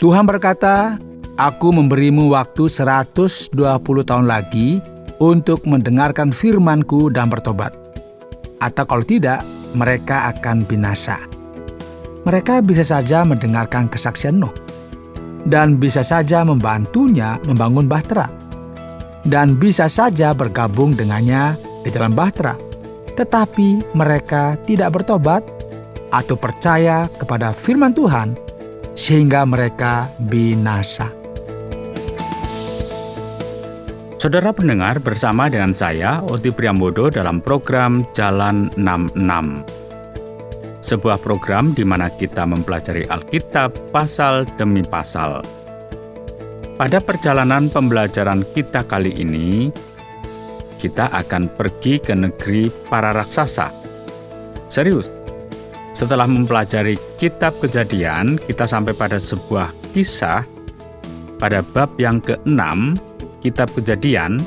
Tuhan berkata, "Aku memberimu waktu 120 tahun lagi untuk mendengarkan firman-Ku dan bertobat. Atau kalau tidak, mereka akan binasa." Mereka bisa saja mendengarkan kesaksian Nuh, dan bisa saja membantunya membangun bahtera, dan bisa saja bergabung dengannya di dalam bahtera. Tetapi mereka tidak bertobat atau percaya kepada firman Tuhan, sehingga mereka binasa. Saudara pendengar, bersama dengan saya, Oti Priambodo, dalam program Jalan 66. Sebuah program di mana kita mempelajari Alkitab pasal demi pasal. Pada perjalanan pembelajaran kita kali ini, kita akan pergi ke negeri para raksasa. Serius, setelah mempelajari kitab Kejadian, kita sampai pada sebuah kisah pada bab yang ke-6 kitab Kejadian,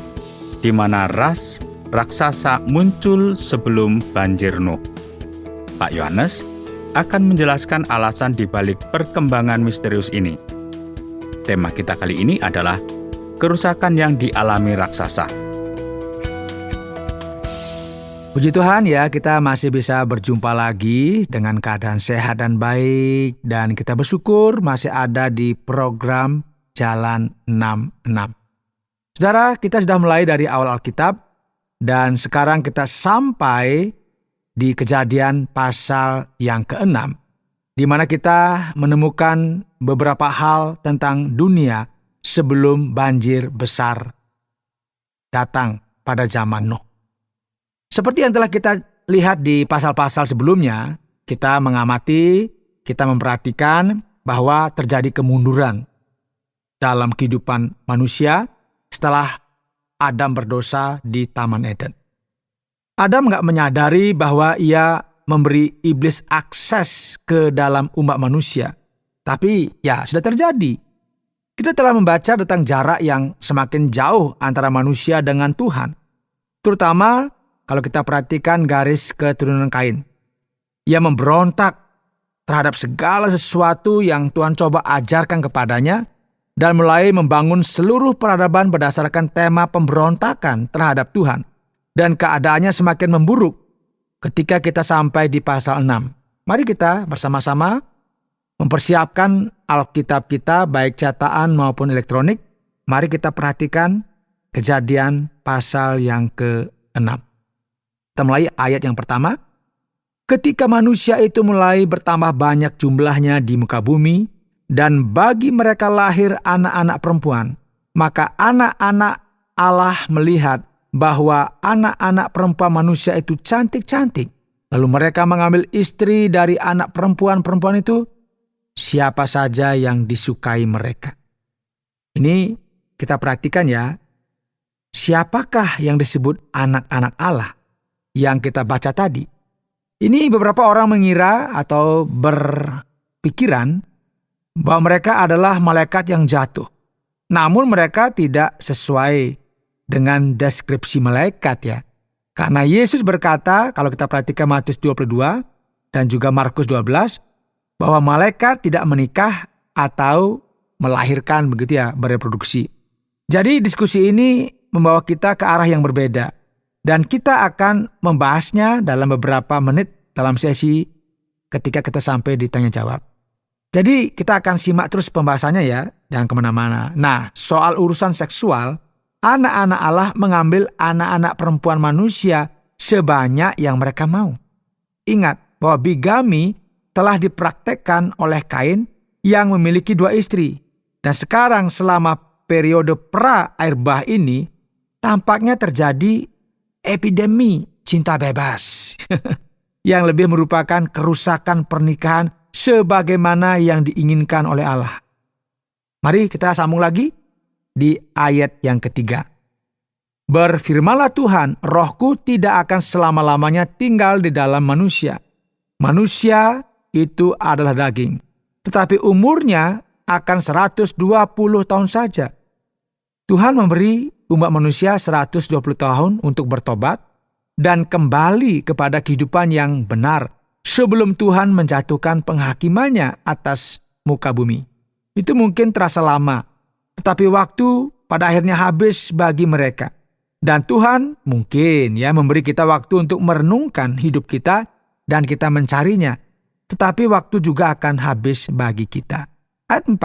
di mana ras raksasa muncul sebelum banjir Nuh. Pak Yohanes akan menjelaskan alasan di balik perkembangan misterius ini. Tema kita kali ini adalah kerusakan yang dialami raksasa. Puji Tuhan ya, kita masih bisa berjumpa lagi dengan keadaan sehat dan baik, dan kita bersyukur masih ada di program Jalan 66. Saudara, kita sudah mulai dari awal Alkitab, dan sekarang kita sampai di Kejadian pasal yang ke-6, di mana kita menemukan beberapa hal tentang dunia sebelum banjir besar datang pada zaman Nuh. Seperti yang telah kita lihat di pasal-pasal sebelumnya, kita mengamati, kita memperhatikan bahwa terjadi kemunduran dalam kehidupan manusia setelah Adam berdosa di Taman Eden. Adam nggak menyadari bahwa ia memberi iblis akses ke dalam umat manusia. Tapi ya sudah terjadi. Kita telah membaca tentang jarak yang semakin jauh antara manusia dengan Tuhan. Terutama kalau kita perhatikan garis keturunan Kain. Ia memberontak terhadap segala sesuatu yang Tuhan coba ajarkan kepadanya, dan mulai membangun seluruh peradaban berdasarkan tema pemberontakan terhadap Tuhan. Dan keadaannya semakin memburuk ketika kita sampai di pasal 6. Mari kita bersama-sama mempersiapkan Alkitab kita, baik cetakan maupun elektronik. Mari kita perhatikan Kejadian pasal yang ke-6. Kita mulai ayat yang pertama. Ketika manusia itu mulai bertambah banyak jumlahnya di muka bumi, dan bagi mereka lahir anak-anak perempuan, maka anak-anak Allah melihat bahwa anak-anak perempuan manusia itu cantik-cantik. Lalu mereka mengambil istri dari anak perempuan-perempuan itu, siapa saja yang disukai mereka. Ini kita perhatikan ya, siapakah yang disebut anak-anak Allah yang kita baca tadi? Ini beberapa orang mengira atau berpikiran bahwa mereka adalah malaikat yang jatuh. Namun mereka tidak sesuai dengan deskripsi malaikat ya. Karena Yesus berkata, kalau kita perhatikan Matius 22 dan juga Markus 12, bahwa malaikat tidak menikah atau melahirkan, begitu ya, bereproduksi. Jadi diskusi ini membawa kita ke arah yang berbeda. Dan kita akan membahasnya dalam beberapa menit dalam sesi ketika kita sampai di tanya jawab. Jadi kita akan simak terus pembahasannya ya, jangan kemana-mana. Nah, soal urusan seksual, anak-anak Allah mengambil anak-anak perempuan manusia sebanyak yang mereka mau. Ingat bahwa bigami telah dipraktekkan oleh Kain yang memiliki 2 istri. Dan sekarang selama periode pra-air bah ini, tampaknya terjadi epidemi cinta bebas yang lebih merupakan kerusakan pernikahan sebagaimana yang diinginkan oleh Allah. Mari kita sambung lagi di ayat yang ketiga. Berfirmanlah Tuhan, rohku tidak akan selama-lamanya tinggal di dalam manusia. Manusia itu adalah daging, tetapi umurnya akan 120 tahun saja. Tuhan memberi umat manusia 120 tahun untuk bertobat dan kembali kepada kehidupan yang benar sebelum Tuhan menjatuhkan penghakimannya atas muka bumi. itu mungkin terasa lama, tetapi waktu pada akhirnya habis bagi mereka. Dan Tuhan mungkin memberi kita waktu untuk merenungkan hidup kita dan kita mencarinya. Tetapi waktu juga akan habis bagi kita. Ayat 4.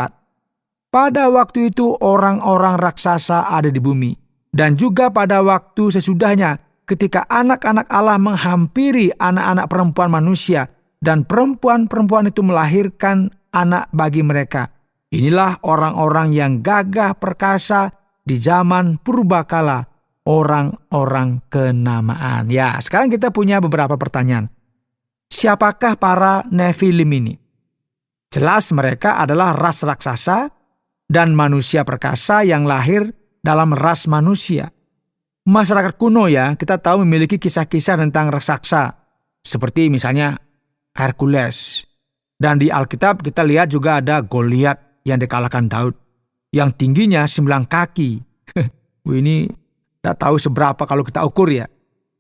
Pada waktu itu orang-orang raksasa ada di bumi. Dan juga pada waktu sesudahnya ketika anak-anak Allah menghampiri anak-anak perempuan manusia. Dan perempuan-perempuan itu melahirkan anak bagi mereka. Inilah orang-orang yang gagah perkasa di zaman purbakala. Orang-orang kenamaan. Ya, sekarang kita punya beberapa pertanyaan. Siapakah para Nefilim ini? Jelas mereka adalah ras raksasa dan manusia perkasa yang lahir dalam ras manusia. Masyarakat kuno kita tahu memiliki kisah-kisah tentang raksasa. Seperti misalnya Hercules. Dan di Alkitab kita lihat juga ada Goliat yang dikalahkan Daud. Yang tingginya 9 kaki. Ini tidak tahu seberapa kalau kita ukur ya.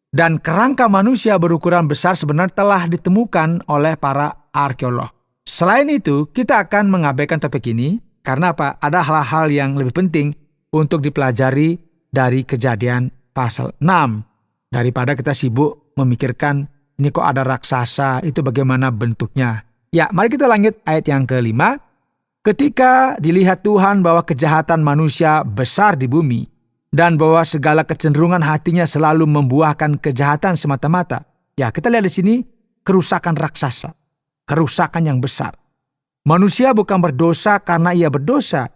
Dan kerangka manusia berukuran besar sebenarnya telah ditemukan oleh para arkeolog. Selain itu, kita akan mengabaikan topik ini karena apa? Ada hal-hal yang lebih penting untuk dipelajari dari Kejadian pasal 6. Daripada kita sibuk memikirkan ini kok ada raksasa, itu bagaimana bentuknya. Ya, mari kita lanjut ayat yang ke-5. Ketika dilihat Tuhan bahwa kejahatan manusia besar di bumi, dan bahwa segala kecenderungan hatinya selalu membuahkan kejahatan semata-mata. Ya, kita lihat di sini kerusakan raksasa. Kerusakan yang besar. Manusia bukan berdosa karena ia berdosa.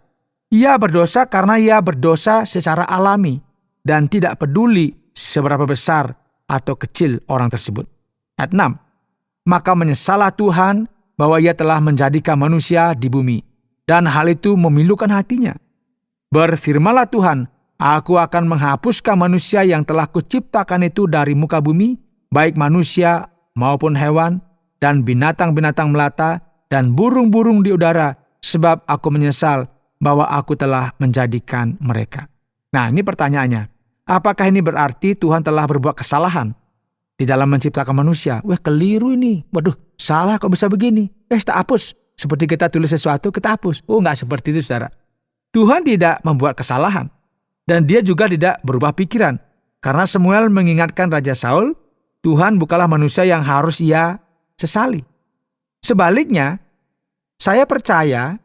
Ia berdosa karena ia berdosa secara alami. Dan tidak peduli seberapa besar atau kecil orang tersebut. Ayat 6. Maka menyesallah Tuhan bahwa ia telah menjadikan manusia di bumi. Dan hal itu memilukan hatinya. Berfirmanlah Tuhan, Aku akan menghapuskan manusia yang telah kuciptakan itu dari muka bumi, baik manusia maupun hewan, dan binatang-binatang melata, dan burung-burung di udara, sebab aku menyesal bahwa aku telah menjadikan mereka. Nah, ini pertanyaannya. Apakah ini berarti Tuhan telah berbuat kesalahan di dalam menciptakan manusia? Wah, keliru ini. Waduh, salah kok bisa begini. Kita hapus. Seperti kita tulis sesuatu, kita hapus. Oh, enggak seperti itu, saudara. Tuhan tidak membuat kesalahan. Dan dia juga tidak berubah pikiran. Karena Samuel mengingatkan Raja Saul, Tuhan bukanlah manusia yang harus ia sesali. Sebaliknya, saya percaya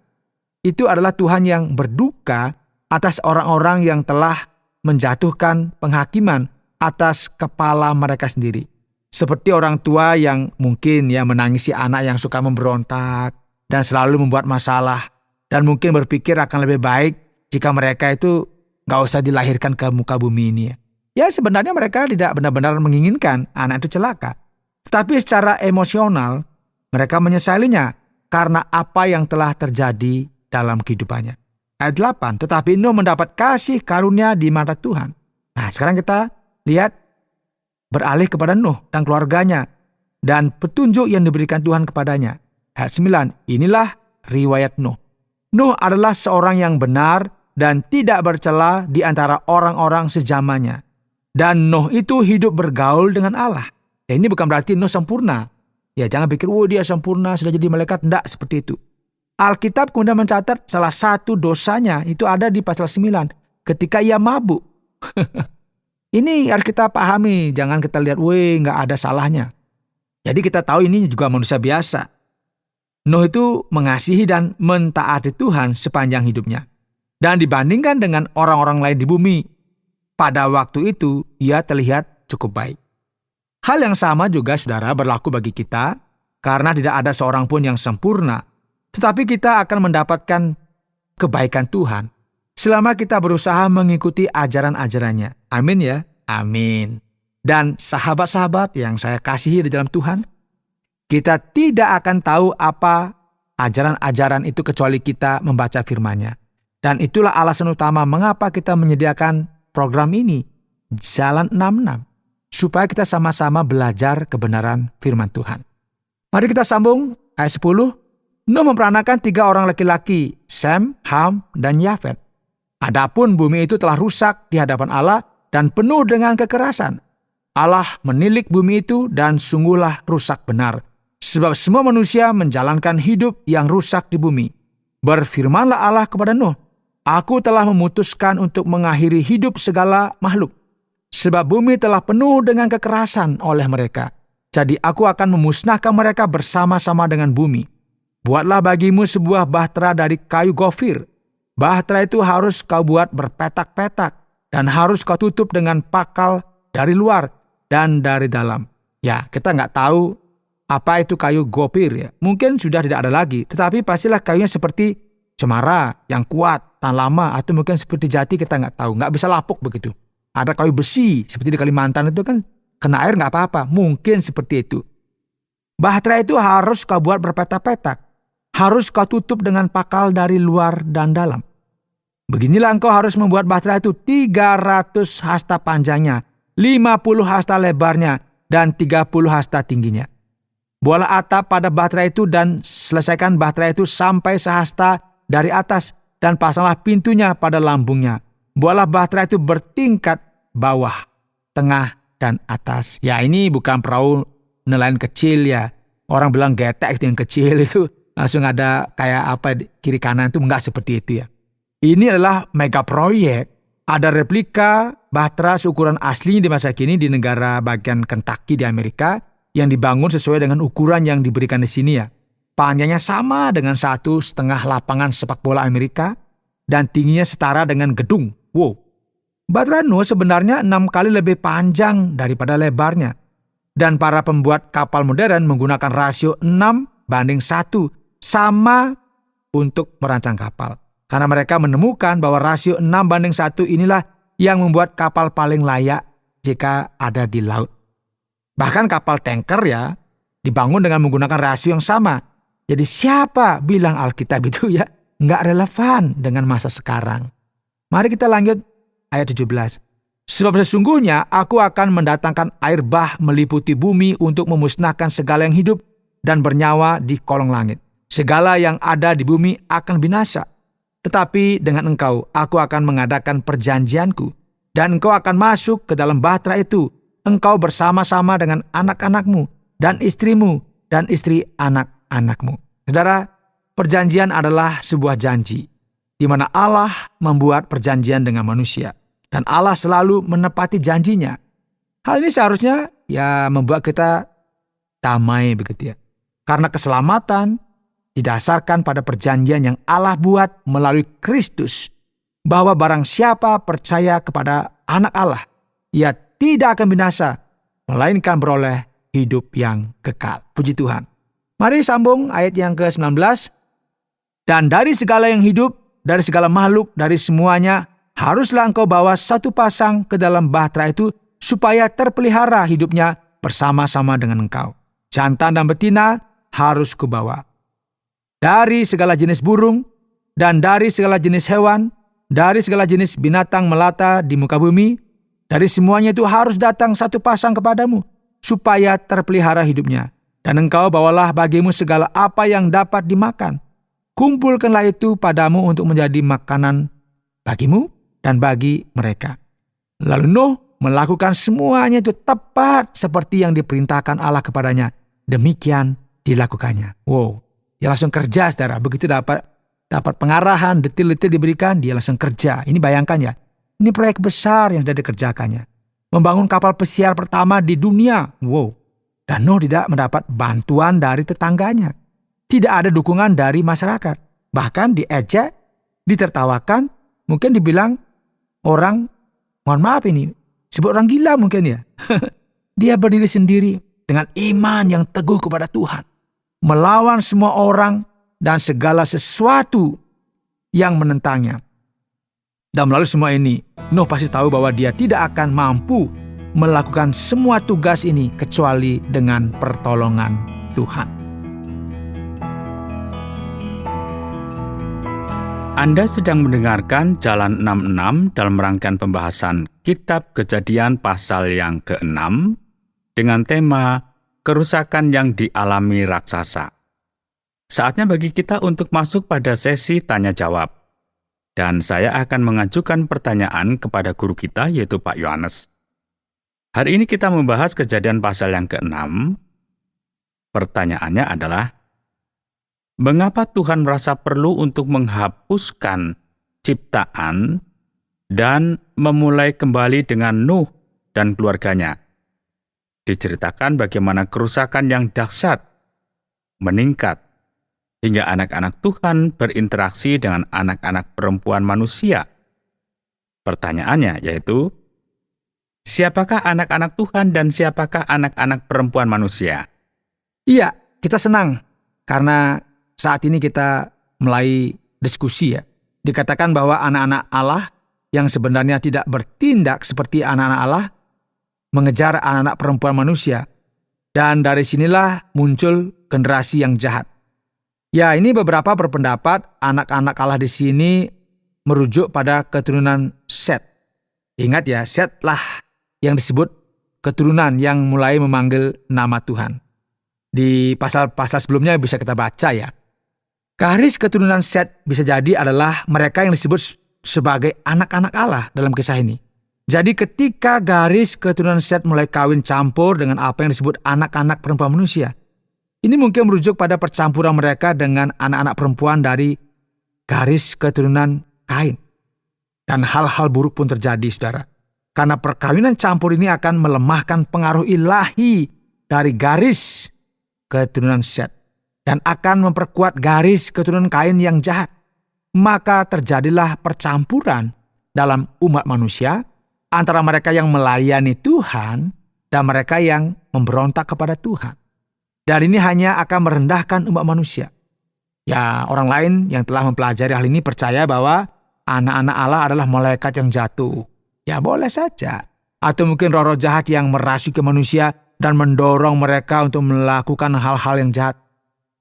itu adalah Tuhan yang berduka atas orang-orang yang telah menjatuhkan penghakiman atas kepala mereka sendiri. Seperti orang tua yang mungkin menangisi anak yang suka memberontak dan selalu membuat masalah. Dan mungkin berpikir akan lebih baik jika mereka itu gak usah dilahirkan ke muka bumi ini. Ya sebenarnya mereka tidak benar-benar menginginkan anak itu celaka. Tetapi secara emosional mereka menyesalinya karena apa yang telah terjadi dalam kehidupannya. Ayat 8, tetapi Nuh mendapat kasih karunia di mata Tuhan. Nah sekarang kita lihat beralih kepada Nuh dan keluarganya dan petunjuk yang diberikan Tuhan kepadanya. Ayat 9, inilah riwayat Nuh. Nuh adalah seorang yang benar dan tidak bercela di antara orang-orang sezamannya. Dan Nuh itu hidup bergaul dengan Allah. Ya, ini bukan berarti Nuh sempurna. Ya jangan pikir, dia sempurna, sudah jadi malaikat. Tidak seperti itu. Alkitab kemudian mencatat salah satu dosanya itu ada di pasal 9. Ketika ia mabuk. Ini harus kita pahami. Jangan kita lihat, nggak ada salahnya. Jadi kita tahu ini juga manusia biasa. Nuh itu mengasihi dan mentaati Tuhan sepanjang hidupnya. Dan dibandingkan dengan orang-orang lain di bumi, pada waktu itu ia terlihat cukup baik. Hal yang sama juga saudara berlaku bagi kita, karena tidak ada seorang pun yang sempurna. Tetapi kita akan mendapatkan kebaikan Tuhan selama kita berusaha mengikuti ajaran-ajarannya. Amin ya, amin. Dan sahabat-sahabat yang saya kasihi di dalam Tuhan, kita tidak akan tahu apa ajaran-ajaran itu kecuali kita membaca firman-Nya. Dan itulah alasan utama mengapa kita menyediakan program ini, Jalan 66, supaya kita sama-sama belajar kebenaran firman Tuhan. Mari kita sambung ayat 10. Nuh memperanakan 3 orang laki-laki, Sem, Ham, dan Yafet. Adapun bumi itu telah rusak di hadapan Allah dan penuh dengan kekerasan. Allah menilik bumi itu dan sungguhlah rusak benar. Sebab semua manusia menjalankan hidup yang rusak di bumi. Berfirmanlah Allah kepada Nuh, Aku telah memutuskan untuk mengakhiri hidup segala makhluk, sebab bumi telah penuh dengan kekerasan oleh mereka. Jadi aku akan memusnahkan mereka bersama-sama dengan bumi. Buatlah bagimu sebuah bahtera dari kayu gofir. Bahtera itu harus kau buat berpetak-petak, dan harus kau tutup dengan pakal dari luar dan dari dalam. Ya, kita nggak tahu apa itu kayu gofir ya. Mungkin sudah tidak ada lagi, tetapi pastilah kayunya seperti cemara yang kuat, tahan lama, atau mungkin seperti jati, kita nggak tahu. Nggak bisa lapuk begitu. Ada kayu besi, seperti di Kalimantan itu kan, kena air nggak apa-apa. Mungkin seperti itu. Bahtera itu harus kau buat berpetak-petak. Harus kau tutup dengan pakal dari luar dan dalam. Beginilah engkau harus membuat bahtera itu 300 hasta panjangnya, 50 hasta lebarnya, dan 30 hasta tingginya. Buatlah atap pada bahtera itu dan selesaikan bahtera itu sampai sehasta dari atas, dan pasanglah pintunya pada lambungnya. Buatlah bahtera itu bertingkat bawah, tengah, dan atas. Ya, ini bukan perahu nelayan kecil ya. Orang bilang getek itu yang kecil itu. Langsung ada kayak apa kiri kanan itu, enggak seperti itu ya. Ini adalah mega proyek. Ada replika bahtera seukuran asli di masa kini di negara bagian Kentucky di Amerika yang dibangun sesuai dengan ukuran yang diberikan di sini ya. Panjangnya sama dengan 1,5 lapangan sepak bola Amerika dan tingginya setara dengan gedung. Wow. Bahtera Nuh sebenarnya 6 kali lebih panjang daripada lebarnya. Dan para pembuat kapal modern menggunakan rasio 6:1 sama untuk merancang kapal. Karena mereka menemukan bahwa rasio 6:1 inilah yang membuat kapal paling layak jika ada di laut. Bahkan kapal tanker ya dibangun dengan menggunakan rasio yang sama. Jadi siapa bilang Alkitab itu ya nggak relevan dengan masa sekarang. Mari kita lanjut ayat 17. Sebab sesungguhnya aku akan mendatangkan air bah meliputi bumi untuk memusnahkan segala yang hidup dan bernyawa di kolong langit. Segala yang ada di bumi akan binasa. Tetapi dengan engkau, aku akan mengadakan perjanjianku. Dan engkau akan masuk ke dalam bahtera itu. Engkau bersama-sama dengan anak-anakmu dan istrimu dan istri anak-anakmu. Saudara, perjanjian adalah sebuah janji. Di mana Allah membuat perjanjian dengan manusia. Dan Allah selalu menepati janjinya. Hal ini seharusnya ya membuat kita damai begitu ya. Karena keselamatan didasarkan pada perjanjian yang Allah buat melalui Kristus, bahwa barang siapa percaya kepada anak Allah, ia tidak akan binasa, melainkan beroleh hidup yang kekal. Puji Tuhan. Mari sambung ayat yang ke-19. Dan dari segala yang hidup, dari segala makhluk, dari semuanya, haruslah engkau bawa satu pasang ke dalam bahtera itu, supaya terpelihara hidupnya bersama-sama dengan engkau. Jantan dan betina harus kubawa. Dari segala jenis burung, dan dari segala jenis hewan, dari segala jenis binatang melata di muka bumi, dari semuanya itu harus datang satu pasang kepadamu, supaya terpelihara hidupnya. Dan engkau bawalah bagimu segala apa yang dapat dimakan. Kumpulkanlah itu padamu untuk menjadi makanan bagimu dan bagi mereka. Lalu Nuh melakukan semuanya itu tepat seperti yang diperintahkan Allah kepadanya. Demikian dilakukannya. Wow. Dia langsung kerja, saudara. Begitu dapat pengarahan, detil-detil diberikan, dia langsung kerja. Ini bayangkan ya. Ini proyek besar yang sudah dikerjakannya. Membangun kapal pesiar pertama di dunia. Wow. Dan Nuh tidak mendapat bantuan dari tetangganya. Tidak ada dukungan dari masyarakat. Bahkan diejek, ditertawakan, mungkin dibilang orang, mohon maaf ini, sebut orang gila mungkin ya. Dia berdiri sendiri dengan iman yang teguh kepada Tuhan. Melawan semua orang dan segala sesuatu yang menentangnya. Dan melalui semua ini, Nuh pasti tahu bahwa dia tidak akan mampu melakukan semua tugas ini kecuali dengan pertolongan Tuhan. Anda sedang mendengarkan Jalan 66 dalam rangkaian pembahasan Kitab Kejadian pasal yang ke-6 dengan tema kerusakan yang dialami raksasa. Saatnya bagi kita untuk masuk pada sesi tanya jawab. Dan saya akan mengajukan pertanyaan kepada guru kita, yaitu Pak Yohanes. Hari ini kita membahas Kejadian pasal yang ke-6. Pertanyaannya adalah, Mengapa Tuhan merasa perlu untuk menghapuskan ciptaan dan memulai kembali dengan Nuh dan keluarganya? Diceritakan bagaimana kerusakan yang dahsyat meningkat hingga anak-anak Tuhan berinteraksi dengan anak-anak perempuan manusia. Pertanyaannya yaitu, siapakah anak-anak Tuhan dan siapakah anak-anak perempuan manusia? Iya, kita senang karena saat ini kita mulai diskusi ya. Dikatakan bahwa anak-anak Allah yang sebenarnya tidak bertindak seperti anak-anak Allah mengejar anak-anak perempuan manusia. Dan dari sinilah muncul generasi yang jahat. Ya, ini beberapa berpendapat anak-anak Allah di sini merujuk pada keturunan Set. Ingat ya, Set lah yang disebut keturunan yang mulai memanggil nama Tuhan. Di pasal-pasal sebelumnya bisa kita baca ya. Garis keturunan Set bisa jadi adalah mereka yang disebut sebagai anak-anak Allah dalam kisah ini. Jadi ketika garis keturunan Set mulai kawin campur dengan apa yang disebut anak-anak perempuan manusia, ini mungkin merujuk pada percampuran mereka dengan anak-anak perempuan dari garis keturunan Kain. Dan hal-hal buruk pun terjadi, saudara. Karena perkawinan campur ini akan melemahkan pengaruh ilahi dari garis keturunan Set dan akan memperkuat garis keturunan Kain yang jahat. Maka terjadilah percampuran dalam umat manusia antara mereka yang melayani Tuhan dan mereka yang memberontak kepada Tuhan. Dan ini hanya akan merendahkan umat manusia. Ya, orang lain yang telah mempelajari hal ini percaya bahwa anak-anak Allah adalah malaikat yang jatuh. Ya, boleh saja. Atau mungkin roh-roh jahat yang merasuki manusia dan mendorong mereka untuk melakukan hal-hal yang jahat.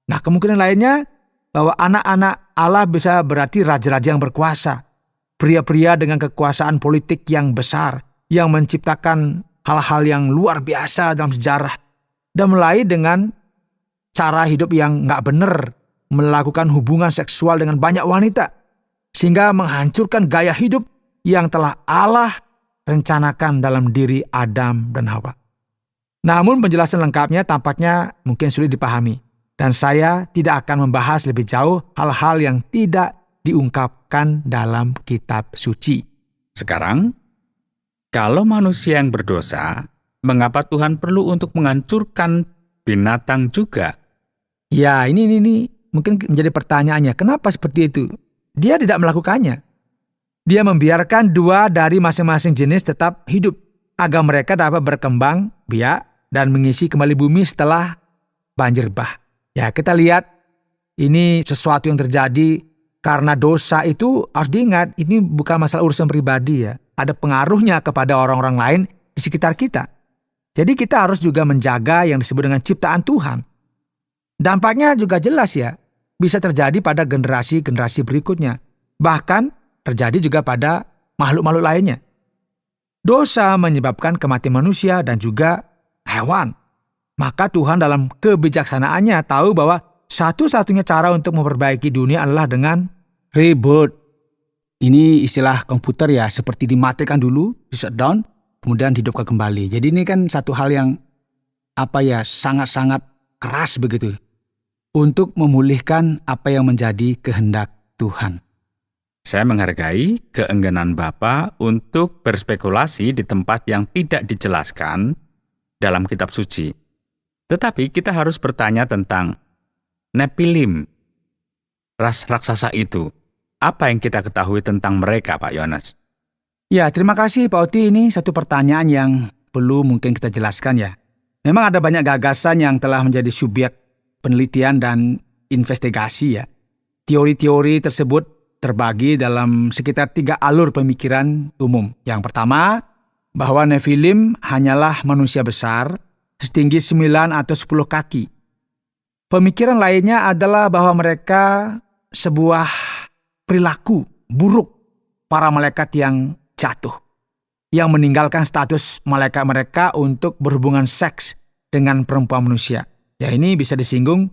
Nah, kemungkinan lainnya bahwa anak-anak Allah bisa berarti raja-raja yang berkuasa. Pria-pria dengan kekuasaan politik yang besar, yang menciptakan hal-hal yang luar biasa dalam sejarah. Dan mulai dengan cara hidup yang gak benar, melakukan hubungan seksual dengan banyak wanita, sehingga menghancurkan gaya hidup yang telah Allah rencanakan dalam diri Adam dan Hawa. Namun penjelasan lengkapnya tampaknya mungkin sulit dipahami. Dan saya tidak akan membahas lebih jauh hal-hal yang tidak diungkapkan dalam kitab suci. Sekarang, kalau manusia yang berdosa, mengapa Tuhan perlu untuk menghancurkan binatang juga? Ya, ini mungkin menjadi pertanyaannya. Kenapa seperti itu? Dia tidak melakukannya. Dia membiarkan dua dari masing-masing jenis tetap hidup agar mereka dapat berkembang biak dan mengisi kembali bumi setelah banjir bah. Ya, kita lihat ini sesuatu yang terjadi karena dosa itu harus diingat, ini bukan masalah urusan pribadi ya. Ada pengaruhnya kepada orang-orang lain di sekitar kita. Jadi kita harus juga menjaga yang disebut dengan ciptaan Tuhan. Dampaknya juga jelas ya. Bisa terjadi pada generasi-generasi berikutnya. Bahkan terjadi juga pada makhluk-makhluk lainnya. Dosa menyebabkan kematian manusia dan juga hewan. Maka Tuhan dalam kebijaksanaannya tahu bahwa satu-satunya cara untuk memperbaiki dunia adalah dengan reboot. Ini istilah komputer ya, seperti dimatikan dulu, di shutdown, kemudian hidupkan kembali. Jadi ini kan satu hal yang sangat-sangat keras begitu. Untuk memulihkan apa yang menjadi kehendak Tuhan. Saya menghargai keengganan Bapak untuk berspekulasi di tempat yang tidak dijelaskan dalam kitab suci. Tetapi kita harus bertanya tentang Nephilim, ras raksasa itu. Apa yang kita ketahui tentang mereka, Pak Yohanes? Ya, terima kasih Pak Oti. Ini satu pertanyaan yang perlu mungkin kita jelaskan ya. Memang ada banyak gagasan yang telah menjadi subjek penelitian dan investigasi ya. Teori-teori tersebut terbagi dalam sekitar 3 alur pemikiran umum. Yang pertama, bahwa Nephilim hanyalah manusia besar setinggi 9 atau 10 kaki. Pemikiran lainnya adalah bahwa mereka sebuah perilaku buruk para malaikat yang jatuh, yang meninggalkan status malaikat mereka untuk berhubungan seks dengan perempuan manusia. Ya, ini bisa disinggung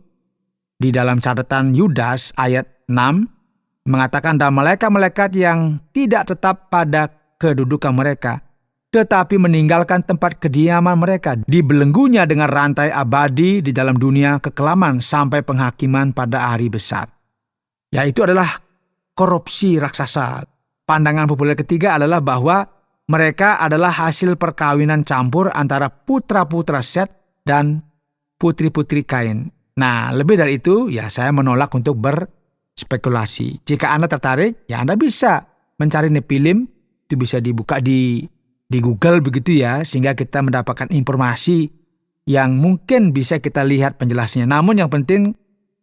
di dalam catatan Yudas ayat 6, mengatakan dan malaikat-malaikat yang tidak tetap pada kedudukan mereka, tetapi meninggalkan tempat kediaman mereka, dibelenggunya dengan rantai abadi di dalam dunia kekelaman sampai penghakiman pada hari besar. Yaitu adalah korupsi raksasa. Pandangan populer ketiga adalah bahwa mereka adalah hasil perkawinan campur antara putra-putra Set dan putri-putri Kain. Nah, lebih dari itu, ya saya menolak untuk berspekulasi. Jika Anda tertarik, ya Anda bisa mencari Nepilim, itu bisa dibuka di Google begitu ya, sehingga kita mendapatkan informasi yang mungkin bisa kita lihat penjelasannya. Namun yang penting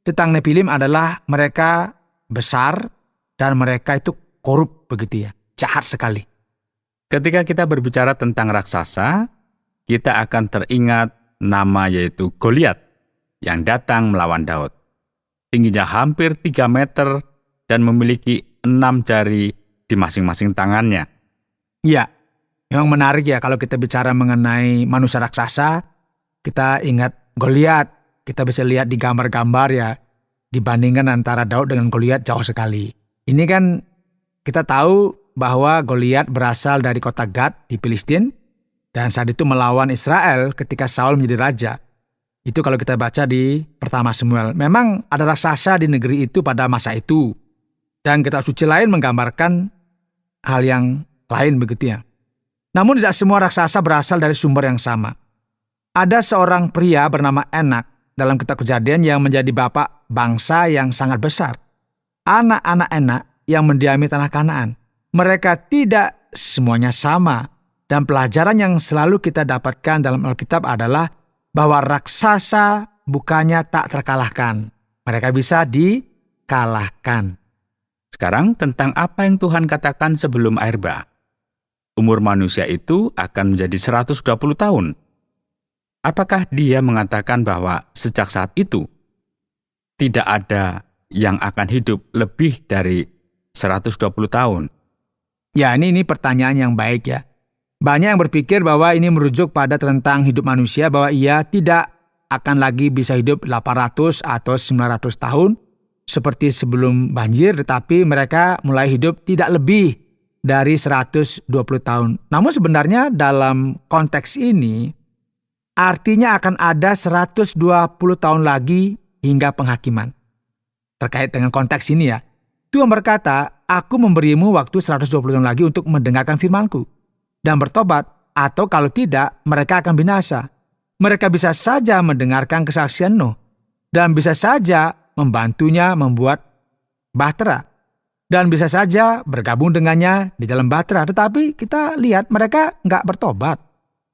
tentang Nepilim adalah mereka besar dan mereka itu korup begitu ya, jahat sekali. Ketika kita berbicara tentang raksasa, kita akan teringat nama yaitu Goliat yang datang melawan Daud. Tingginya hampir 3 meter dan memiliki 6 jari di masing-masing tangannya. Ya, memang menarik ya kalau kita bicara mengenai manusia raksasa, kita ingat Goliat. Kita bisa lihat di gambar-gambar ya, dibandingkan antara Daud dengan Goliat jauh sekali. Ini kan kita tahu bahwa Goliat berasal dari kota Gad di Filistin, dan saat itu melawan Israel ketika Saul menjadi raja. Itu kalau kita baca di pertama Samuel. Memang ada raksasa di negeri itu pada masa itu. Dan kitab suci lain menggambarkan hal yang lain begitu ya. Namun tidak semua raksasa berasal dari sumber yang sama. Ada seorang pria bernama Enak dalam kitab Kejadian yang menjadi bapak bangsa yang sangat besar. Anak-anak Enak yang mendiami tanah Kanaan. Mereka tidak semuanya sama. Dan pelajaran yang selalu kita dapatkan dalam Alkitab adalah bahwa raksasa bukannya tak terkalahkan. Mereka bisa dikalahkan. Sekarang tentang apa yang Tuhan katakan sebelum air bah. Umur manusia itu akan menjadi 120 tahun. Apakah dia mengatakan bahwa sejak saat itu tidak ada yang akan hidup lebih dari 120 tahun? Ya, ini pertanyaan yang baik ya. Banyak yang berpikir bahwa ini merujuk pada tentang hidup manusia, bahwa ia tidak akan lagi bisa hidup 800 atau 900 tahun seperti sebelum banjir, tetapi mereka mulai hidup tidak lebih dari 120 tahun. Namun sebenarnya dalam konteks ini, artinya akan ada 120 tahun lagi hingga penghakiman. Terkait dengan konteks ini ya, Tuhan berkata, aku memberimu waktu 120 tahun lagi untuk mendengarkan firman-Ku dan bertobat, atau kalau tidak, mereka akan binasa. Mereka bisa saja mendengarkan kesaksian Nuh, dan bisa saja membantunya membuat bahtera, dan bisa saja bergabung dengannya di dalam bahtera. Tetapi kita lihat mereka nggak bertobat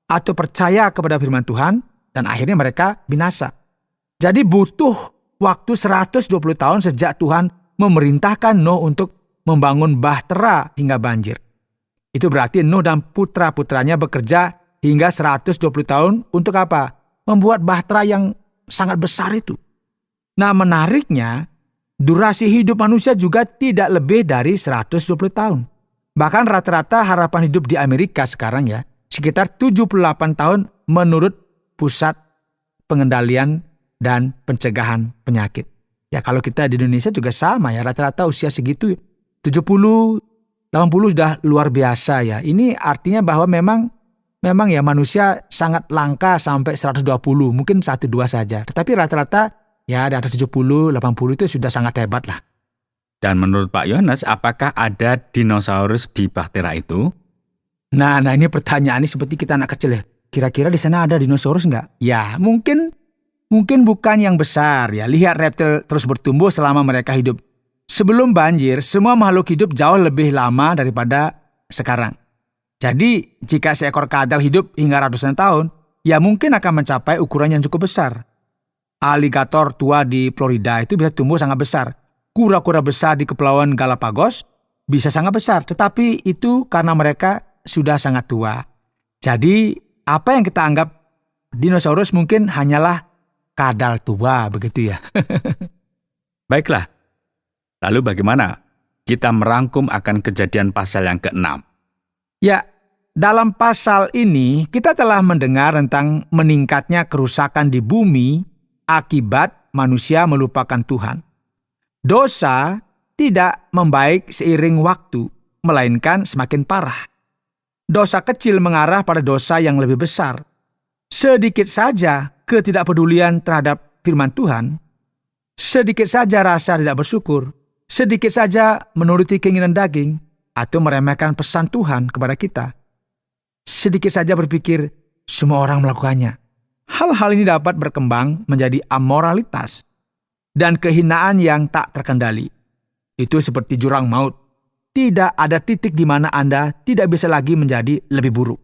atau percaya kepada firman Tuhan, dan akhirnya mereka binasa. Jadi butuh waktu 120 tahun sejak Tuhan memerintahkan Nuh untuk membangun bahtera hingga banjir. Itu berarti Nuh dan putra-putranya bekerja hingga 120 tahun untuk apa? Membuat bahtera yang sangat besar itu. Nah, menariknya, durasi hidup manusia juga tidak lebih dari 120 tahun. Bahkan rata-rata harapan hidup di Amerika sekarang ya, sekitar 78 tahun menurut Pusat Pengendalian dan Pencegahan Penyakit. Ya, kalau kita di Indonesia juga sama ya, rata-rata usia segitu 70, 80 sudah luar biasa ya. Ini artinya bahwa memang ya manusia sangat langka sampai 120, mungkin 1-2 saja. Tetapi rata-rata ya di atas 70, 80 itu sudah sangat hebat lah. Dan menurut Pak Yohanes, apakah ada dinosaurus di bahtera itu? Nah ini pertanyaan ini seperti kita anak kecil ya. Kira-kira di sana ada dinosaurus nggak? Ya mungkin bukan yang besar ya. Lihat reptil terus bertumbuh selama mereka hidup. Sebelum banjir, semua makhluk hidup jauh lebih lama daripada sekarang. Jadi jika seekor kadal hidup hingga ratusan tahun, ya mungkin akan mencapai ukuran yang cukup besar. Aligator tua di Florida itu bisa tumbuh sangat besar. Kura-kura besar di Kepulauan Galapagos bisa sangat besar, tetapi itu karena mereka sudah sangat tua. Jadi apa yang kita anggap dinosaurus mungkin hanyalah kadal tua begitu ya. Baiklah, lalu bagaimana kita merangkum akan Kejadian pasal yang ke-6? Ya, dalam pasal ini kita telah mendengar tentang meningkatnya kerusakan di bumi akibat manusia melupakan Tuhan. Dosa tidak membaik seiring waktu, melainkan semakin parah. Dosa kecil mengarah pada dosa yang lebih besar. Sedikit saja ketidakpedulian terhadap firman Tuhan, sedikit saja rasa tidak bersyukur, sedikit saja menuruti keinginan daging, atau meremehkan pesan Tuhan kepada kita. Sedikit saja berpikir, semua orang melakukannya. Hal-hal ini dapat berkembang menjadi amoralitas dan kehinaan yang tak terkendali. Itu seperti jurang maut. Tidak ada titik di mana Anda tidak bisa lagi menjadi lebih buruk.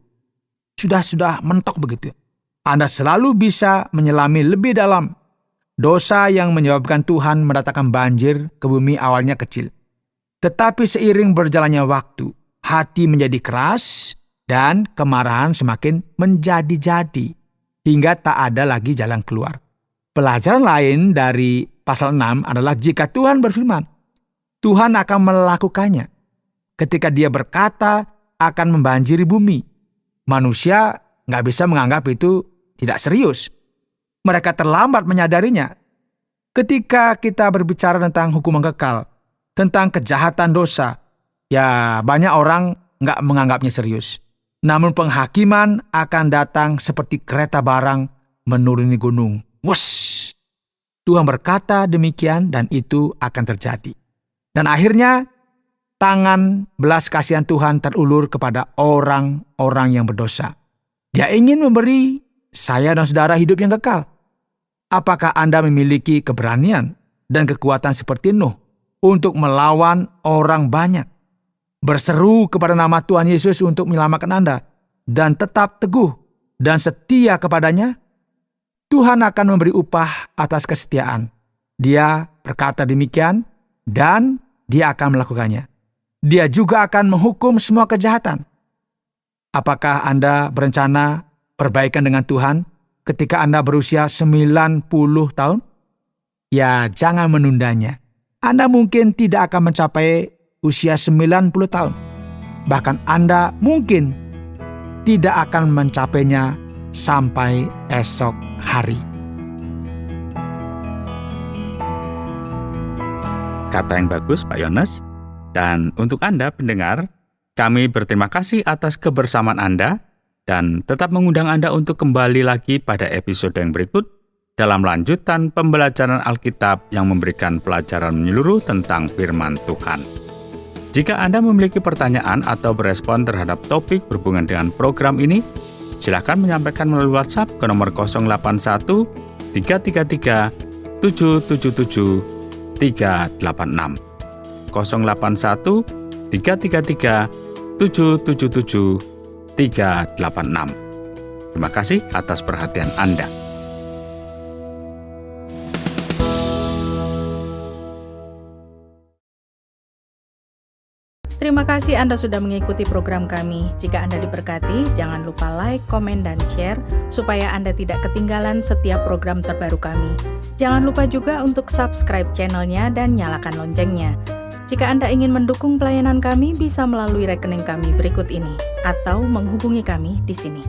Sudah mentok begitu. Anda selalu bisa menyelami lebih dalam. Dosa yang menyebabkan Tuhan mendatangkan banjir ke bumi awalnya kecil. Tetapi seiring berjalannya waktu, hati menjadi keras dan kemarahan semakin menjadi-jadi hingga tak ada lagi jalan keluar. Pelajaran lain dari pasal 6 adalah jika Tuhan berfirman, Tuhan akan melakukannya. Ketika Dia berkata akan membanjiri bumi, manusia nggak bisa menganggap itu tidak serius. Mereka terlambat menyadarinya. Ketika kita berbicara tentang hukuman kekal, tentang kejahatan dosa, ya banyak orang nggak menganggapnya serius. Namun penghakiman akan datang seperti kereta barang menuruni gunung. Wush! Tuhan berkata demikian dan itu akan terjadi. Dan akhirnya, tangan belas kasihan Tuhan terulur kepada orang-orang yang berdosa. Dia ingin memberi saya dan saudara hidup yang kekal. Apakah Anda memiliki keberanian dan kekuatan seperti Nuh untuk melawan orang banyak? Berseru kepada nama Tuhan Yesus untuk menyelamatkan Anda dan tetap teguh dan setia kepadanya? Tuhan akan memberi upah atas kesetiaan. Dia berkata demikian dan Dia akan melakukannya. Dia juga akan menghukum semua kejahatan. Apakah Anda berencana perbaikan dengan Tuhan ketika Anda berusia 90 tahun? Ya, jangan menundanya. Anda mungkin tidak akan mencapai usia 90 tahun. Bahkan Anda mungkin tidak akan mencapainya sampai esok hari. Kata yang bagus, Pak Yones. Dan untuk Anda pendengar, kami berterima kasih atas kebersamaan Anda dan tetap mengundang Anda untuk kembali lagi pada episode yang berikut dalam lanjutan pembelajaran Alkitab yang memberikan pelajaran menyeluruh tentang firman Tuhan. Jika Anda memiliki pertanyaan atau berespon terhadap topik berhubungan dengan program ini, silakan menyampaikan melalui WhatsApp ke nomor 081 333 777 386 081 333 777 386. Terima kasih atas perhatian Anda. Terima kasih Anda sudah mengikuti program kami. Jika Anda diberkati, jangan lupa like, komen, dan share supaya Anda tidak ketinggalan setiap program terbaru kami. Jangan lupa juga untuk subscribe channelnya dan nyalakan loncengnya. Jika Anda ingin mendukung pelayanan kami, bisa melalui rekening kami berikut ini atau menghubungi kami di sini.